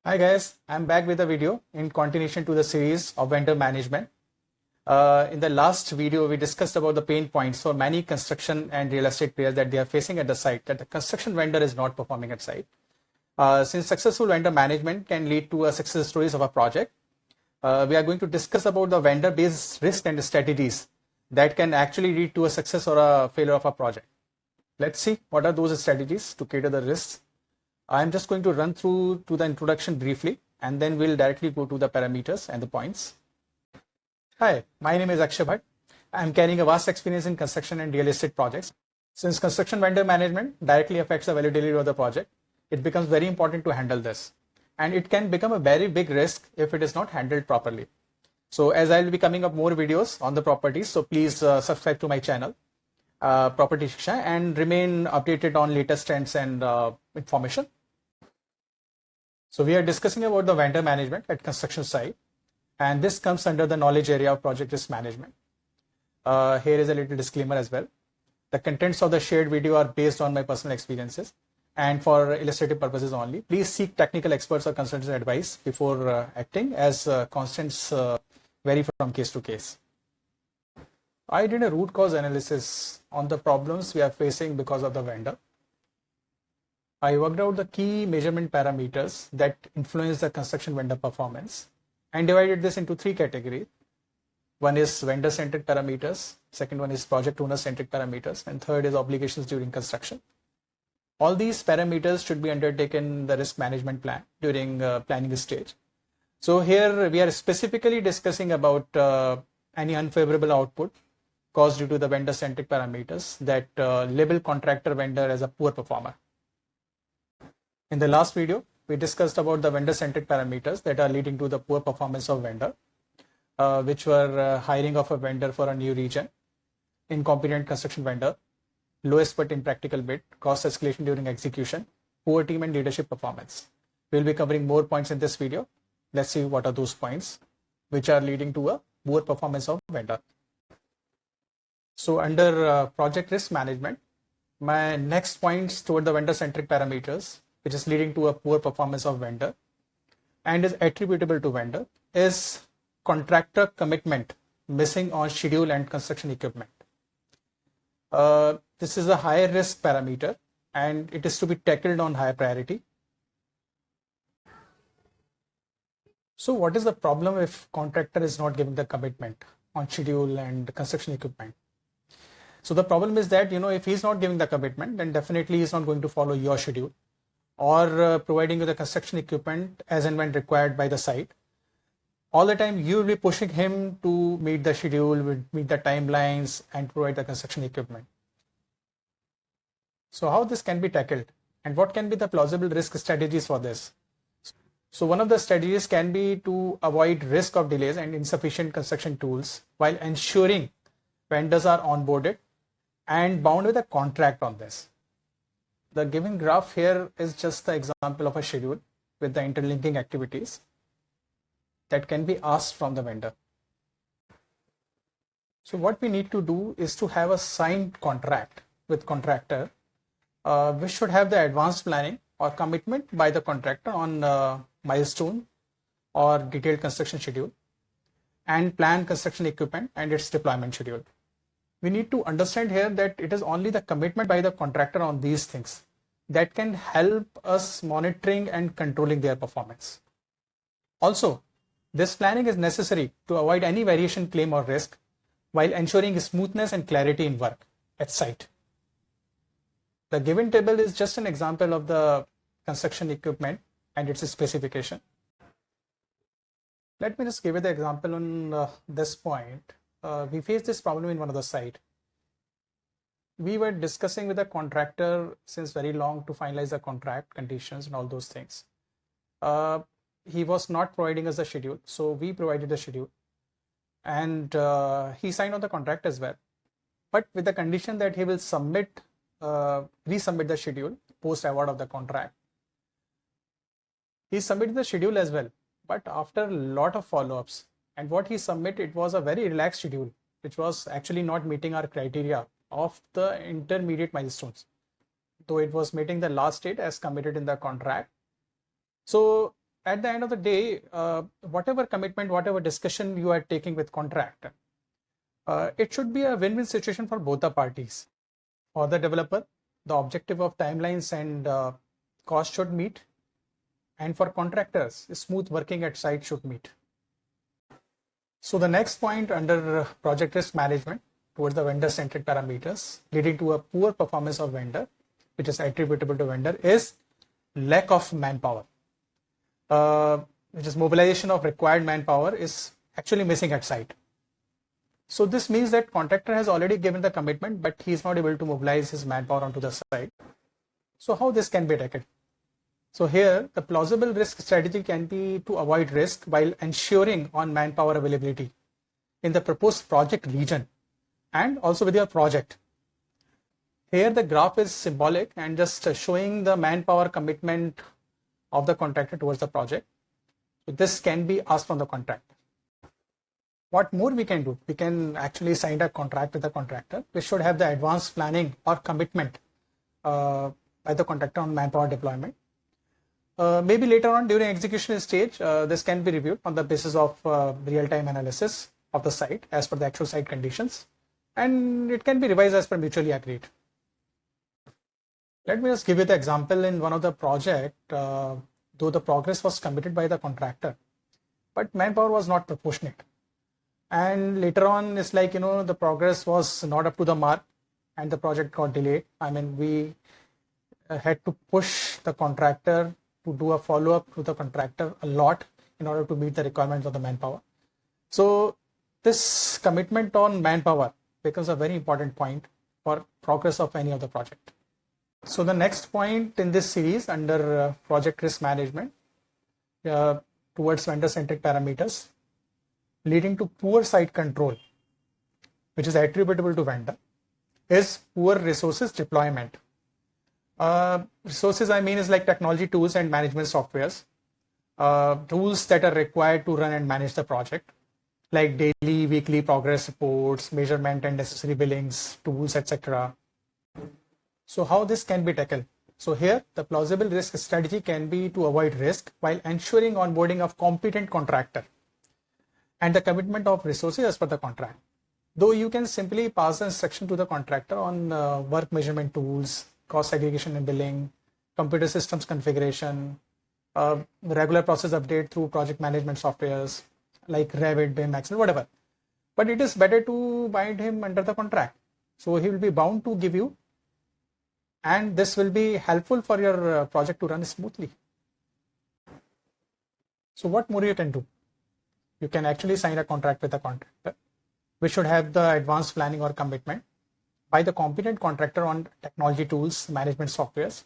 Hi guys, I'm back with a video in continuation to the series of vendor management. In the last video, we discussed about the pain points for many construction and real estate players that they are facing at the site, that the construction vendor is not performing at site. Since successful vendor management can lead to a success stories of a project, we are going to discuss about the vendor-based risk and strategies that can actually lead to a success or a failure of a project. Let's see what are those strategies to cater the risks. I'm just going to run through to the introduction briefly, and then we'll directly go to the parameters and the points. Hi, my name is Akshay Bhatt. I'm carrying a vast experience in construction and real estate projects. Since construction vendor management directly affects the value delivery of the project, it becomes very important to handle this. And it can become a very big risk if it is not handled properly. So as I will be coming up more videos on the properties, so please subscribe to my channel, Property Shiksha, and remain updated on latest trends and information. So we are discussing about the vendor management at construction site, and this comes under the knowledge area of project risk management. Here is a little disclaimer as well. The contents of the shared video are based on my personal experiences and for illustrative purposes only. Please seek technical experts or consultants' advice before acting, as constants vary from case to case. I did a root cause analysis on the problems we are facing because of the vendor. I worked out the key measurement parameters that influence the construction vendor performance and divided this into three categories. One is vendor-centric parameters, second one is project owner-centric parameters, and third is obligations during construction. All these parameters should be undertaken in the risk management plan during planning stage. So here we are specifically discussing about any unfavorable output caused due to the vendor-centric parameters that label contractor vendor as a poor performer. In the last video, we discussed about the vendor-centric parameters that are leading to the poor performance of vendor, which were hiring of a vendor for a new region, incompetent construction vendor, lowest but impractical bid, cost escalation during execution, poor team and leadership performance. We'll be covering more points in this video. Let's see what are those points which are leading to a poor performance of vendor. So under project risk management, my next points toward the vendor-centric parameters, which is leading to a poor performance of vendor and is attributable to vendor, is contractor commitment missing on schedule and construction equipment. This is a higher risk parameter and it is to be tackled on higher priority. So what is the problem if contractor is not giving the commitment on schedule and construction equipment? So the problem is that, if he's not giving the commitment, then definitely he's not going to follow your schedule or providing you the construction equipment as and when required by the site. All the time you will be pushing him to meet the schedule, meet the timelines and provide the construction equipment. So how this can be tackled and what can be the plausible risk strategies for this? So one of the strategies can be to avoid risk of delays and insufficient construction tools while ensuring vendors are onboarded and bound with a contract on this. The given graph here is just the example of a schedule with the interlinking activities that can be asked from the vendor. So what we need to do is to have a signed contract with contractor, which should have the advanced planning or commitment by the contractor on milestone or detailed construction schedule and plan construction equipment and its deployment schedule. We need to understand here that it is only the commitment by the contractor on these things that can help us monitoring and controlling their performance. Also, this planning is necessary to avoid any variation claim or risk while ensuring smoothness and clarity in work at site. The given table is just an example of the construction equipment and its specification. Let me just give you the example on this point. We faced this problem in one of the site. We were discussing with the contractor since very long to finalize the contract conditions and all those things. He was not providing us the schedule, so we provided the schedule and he signed on the contract as well, but with the condition that he will resubmit the schedule post award of the contract. He submitted the schedule as well, but after a lot of follow-ups, and what he submitted, it was a very relaxed schedule which was actually not meeting our criteria of the intermediate milestones, though it was meeting the last date as committed in the contract. So at the end of the day, whatever commitment, whatever discussion you are taking with contractor, it should be a win-win situation for both the parties. For the developer, the objective of timelines and cost should meet, and for contractors, smooth working at site should meet. So the next point under project risk management towards the vendor-centric parameters leading to a poor performance of vendor, which is attributable to vendor, is lack of manpower, which is mobilization of required manpower is actually missing at site. So this means that contractor has already given the commitment, but he is not able to mobilize his manpower onto the site. So how this can be tackled? So here, the plausible risk strategy can be to avoid risk while ensuring on manpower availability in the proposed project region and also with your project. Here, the graph is symbolic and just showing the manpower commitment of the contractor towards the project. So this can be asked from the contractor. What more we can do? We can actually sign a contract with the contractor. We should have the advanced planning or commitment by the contractor on manpower deployment. Maybe later on during execution stage, this can be reviewed on the basis of real-time analysis of the site as per the actual site conditions, and it can be revised as per mutually agreed. Let me just give you the example in one of the project, though the progress was committed by the contractor, but manpower was not proportionate. And later on, it's like, the progress was not up to the mark and the project got delayed. I mean, we had to push the contractor to do a follow-up to the contractor a lot in order to meet the requirements of the manpower. So this commitment on manpower becomes a very important point for progress of any of the project. So the next point in this series under project risk management towards vendor-centric parameters leading to poor site control, which is attributable to vendor, is poor resources deployment. Resources I mean is like technology tools and management softwares, tools that are required to run and manage the project, like daily, weekly progress reports, measurement and necessary billings, tools, etc. So how this can be tackled? So here, the plausible risk strategy can be to avoid risk while ensuring onboarding of competent contractor and the commitment of resources as per the contract. Though you can simply pass the instruction to the contractor on work measurement tools, cost segregation and billing, computer systems configuration, regular process update through project management softwares like Revit, BIM, Excel, whatever. But it is better to bind him under the contract. So he will be bound to give you, and this will be helpful for your project to run smoothly. So what more you can do? You can actually sign a contract with the contractor. We should have the advanced planning or commitment by the competent contractor on technology tools, management softwares.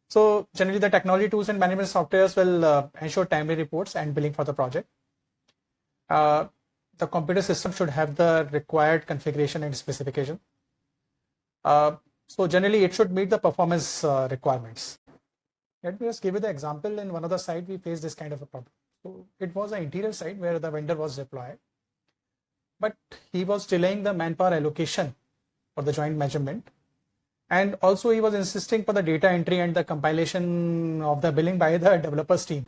So generally the technology tools and management softwares will ensure timely reports and billing for the project. The computer system should have the required configuration and specification. So generally it should meet the performance requirements. Let me just give you the example. In one of the sites, we faced this kind of a problem. So it was an interior site where the vendor was deployed, but he was delaying the manpower allocation for the joint measurement. And also he was insisting for the data entry and the compilation of the billing by the developers team.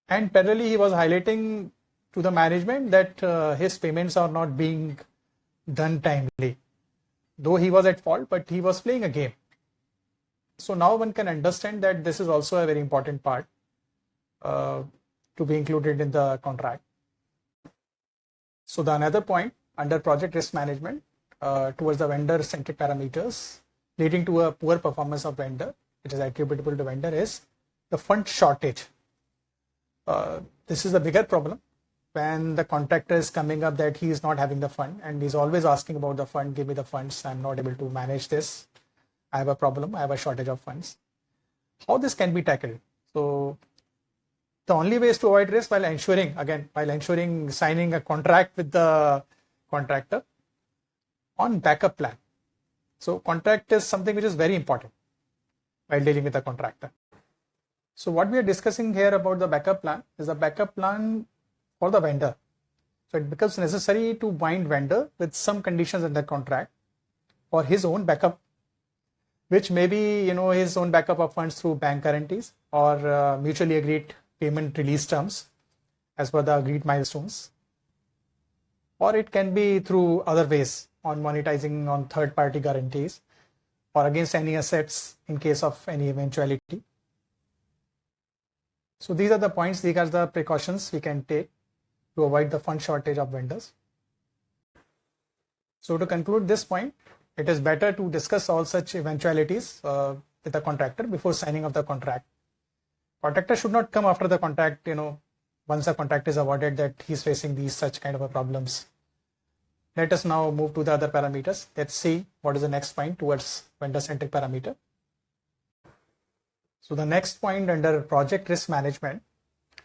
And parallelly, he was highlighting to the management that his payments are not being done timely. Though he was at fault, but he was playing a game. So now one can understand that this is also a very important part to be included in the contract. So the another point under project risk management towards the vendor-centric parameters leading to a poor performance of vendor, which is attributable to vendor, is the fund shortage. This is a bigger problem when the contractor is coming up that he is not having the fund and he's always asking about the fund, give me the funds, I'm not able to manage this, I have a problem, I have a shortage of funds. How this can be tackled? So the only way is to avoid risk while ensuring signing a contract with the contractor on backup plan. So contract is something which is very important while dealing with the contractor. So what we are discussing here about the backup plan is a backup plan for the vendor. So it becomes necessary to bind vendor with some conditions in the contract for his own backup, which may be his own backup of funds through bank guarantees, or mutually agreed payment release terms as per the agreed milestones. Or it can be through other ways on monetizing on third-party guarantees or against any assets in case of any eventuality. So these are the points, these are the precautions we can take to avoid the fund shortage of vendors. So to conclude this point, it is better to discuss all such eventualities with the contractor before signing of the contract. Contractor should not come after the contract, once the contract is awarded, that he's facing these such kind of problems. Let us now move to the other parameters. Let's see what is the next point towards vendor-centric parameter. So the next point under project risk management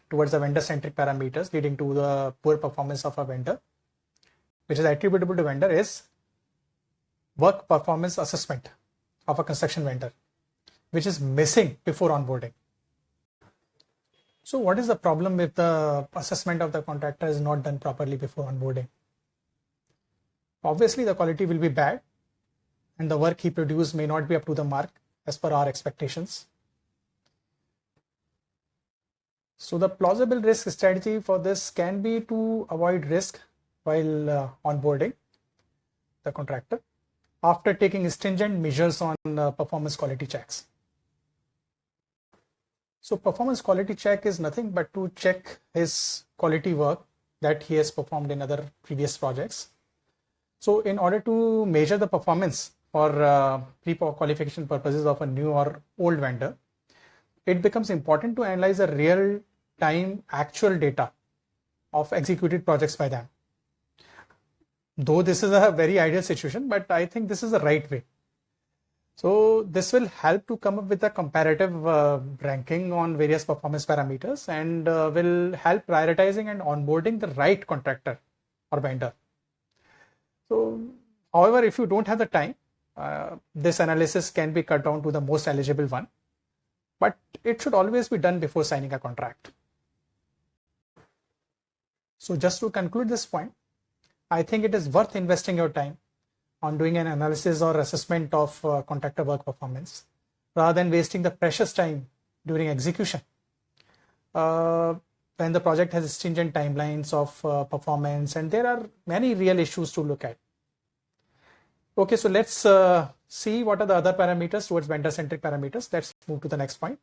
towards the vendor-centric parameters leading to the poor performance of a vendor, which is attributable to vendor, is work performance assessment of a construction vendor, which is missing before onboarding. So what is the problem if the assessment of the contractor is not done properly before onboarding? Obviously, the quality will be bad and the work he produced may not be up to the mark as per our expectations. So the plausible risk strategy for this can be to avoid risk while onboarding the contractor after taking stringent measures on performance quality checks. So performance quality check is nothing but to check his quality work that he has performed in other previous projects. So in order to measure the performance for pre-qualification purposes of a new or old vendor, it becomes important to analyze the real-time actual data of executed projects by them. Though this is a very ideal situation, but I think this is the right way. So this will help to come up with a comparative ranking on various performance parameters and will help prioritizing and onboarding the right contractor or vendor. So, however, if you don't have the time, this analysis can be cut down to the most eligible one, but it should always be done before signing a contract. So just to conclude this point, I think it is worth investing your time on doing an analysis or assessment of contractor work performance rather than wasting the precious time during execution when the project has stringent timelines of performance and there are many real issues to look at. Okay, so let's see what are the other parameters towards vendor-centric parameters. Let's move to the next point.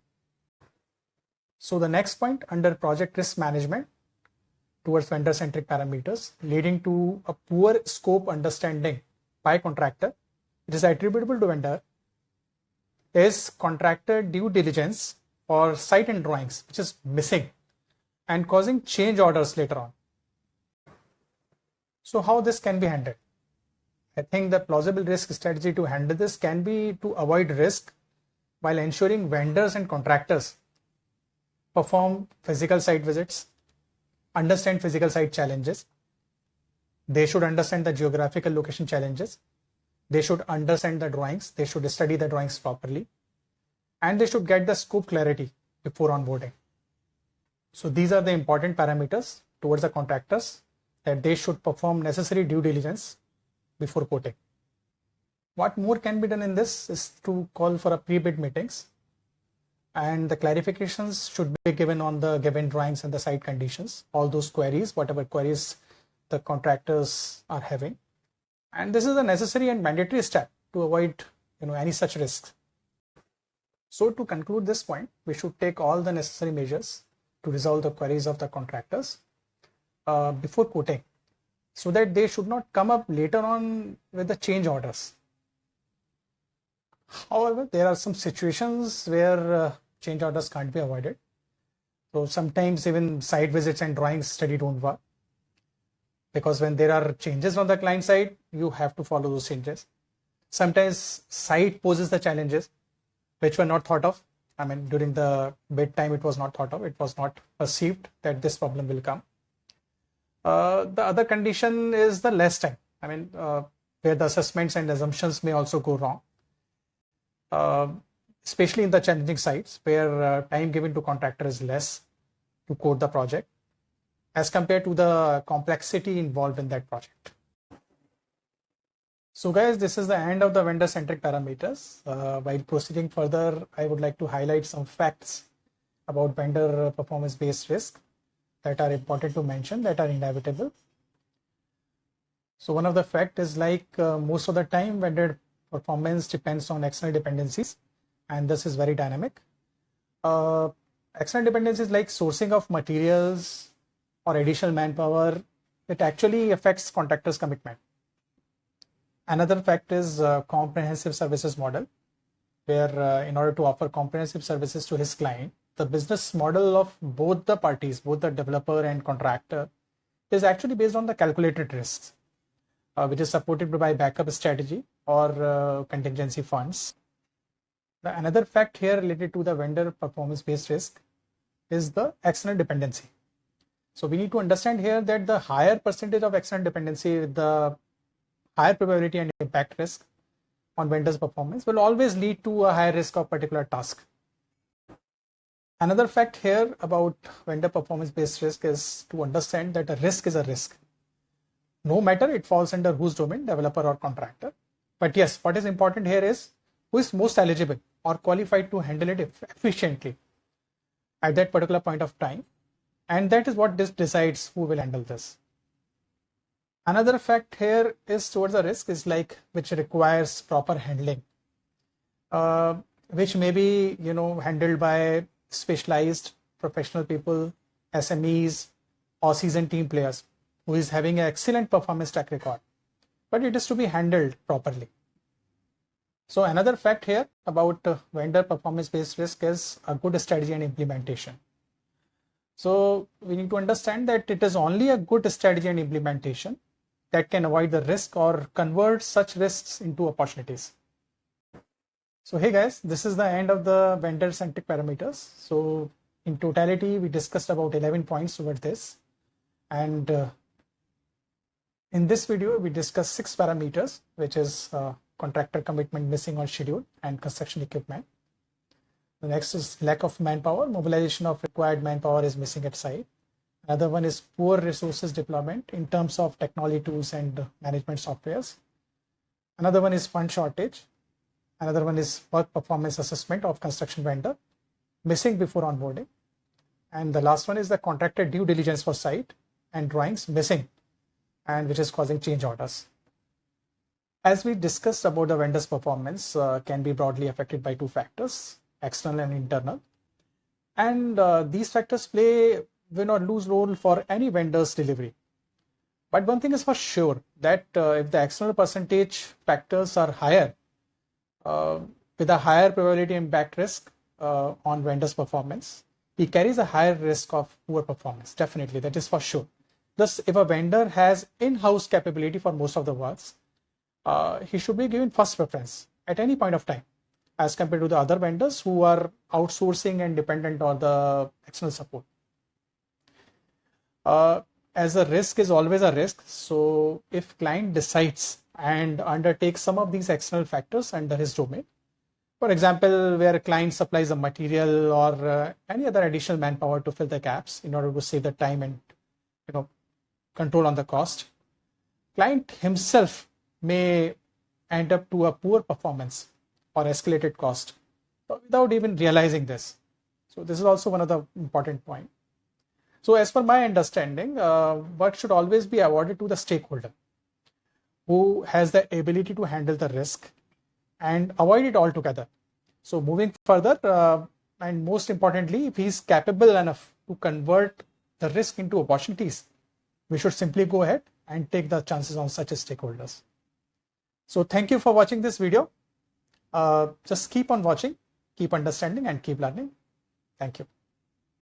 So the next point under project risk management towards vendor-centric parameters leading to a poor scope understanding by contractor, it is attributable to vendor, is contractor due diligence or site and drawings, which is missing and causing change orders later on. So how this can be handled? I think the plausible risk strategy to handle this can be to avoid risk while ensuring vendors and contractors perform physical site visits, understand physical site challenges. They should understand the geographical location challenges. They should understand the drawings. They should study the drawings properly. And they should get the scope clarity before onboarding. So these are the important parameters towards the contractors that they should perform necessary due diligence before quoting. What more can be done in this is to call for a pre-bid meetings and the clarifications should be given on the given drawings and the site conditions, all those queries, whatever queries the contractors are having. And this is a necessary and mandatory step to avoid any such risks. So to conclude this point, we should take all the necessary measures to resolve the queries of the contractors before quoting, so that they should not come up later on with the change orders. However, there are some situations where change orders can't be avoided. So sometimes even site visits and drawings study don't work, because when there are changes on the client side, you have to follow those changes. Sometimes site poses the challenges which were not thought of. I mean, during the bid time, it was not thought of. It was not perceived that this problem will come. The other condition is the less time. I mean, where the assessments and assumptions may also go wrong, especially in the challenging sites where time given to contractor is less to quote the project as compared to the complexity involved in that project. So guys, this is the end of the vendor-centric parameters. While proceeding further, I would like to highlight some facts about vendor performance based risk that are important to mention, that are inevitable. So one of the fact is like most of the time vendor performance depends on external dependencies, and this is very dynamic. External dependencies like sourcing of materials or additional manpower, it actually affects contractors' commitment. Another fact is comprehensive services model, where in order to offer comprehensive services to his client, the business model of both the parties, both the developer and contractor, is actually based on the calculated risks, which is supported by backup strategy or contingency funds. Another fact here related to the vendor performance based risk is the external dependency. So we need to understand here that the higher percentage of external dependency, the higher probability and impact risk on vendor's performance will always lead to a higher risk of particular task. Another fact here about vendor performance based risk is to understand that a risk is a risk. No matter it falls under whose domain, developer or contractor. But yes, what is important here is who is most eligible or qualified to handle it efficiently at that particular point of time. And that is what decides who will handle this. Another fact here is towards the risk is like which requires proper handling, which may be handled by specialized professional people, SMEs, or seasoned team players who is having an excellent performance track record, but it is to be handled properly. So another fact here about vendor performance based risk is a good strategy and implementation. So we need to understand that it is only a good strategy and implementation that can avoid the risk or convert such risks into opportunities. So hey guys, this is the end of the vendor centric parameters. So in totality, we discussed about 11 points over this. And in this video, we discussed 6 parameters, which is contractor commitment missing on schedule and construction equipment. The next is lack of manpower. Mobilization of required manpower is missing at site. Another one is poor resources deployment in terms of technology tools and management softwares. Another one is fund shortage. Another one is work performance assessment of construction vendor missing before onboarding. And the last one is the contractor due diligence for site and drawings missing, and which is causing change orders. As we discussed about the vendor's performance can be broadly affected by 2 factors, external and internal. And these factors play win or lose role for any vendor's delivery. But one thing is for sure that if the external percentage factors are higher, with a higher probability impact risk on vendor's performance, he carries a higher risk of poor performance. Definitely, that is for sure. Thus, if a vendor has in-house capability for most of the works, he should be given first preference at any point of time as compared to the other vendors who are outsourcing and dependent on the external support. As a risk is always a risk, so if client decides and undertakes some of these external factors under his domain, for example, where a client supplies a material or any other additional manpower to fill the gaps in order to save the time and control on the cost, client himself may end up to a poor performance or escalated cost without even realizing this. So this is also one of the important points. So as per my understanding, work should always be awarded to the stakeholder who has the ability to handle the risk and avoid it altogether. So moving further, and most importantly, if he is capable enough to convert the risk into opportunities, we should simply go ahead and take the chances on such stakeholders. So thank you for watching this video. Just keep on watching, keep understanding, and keep learning. Thank you.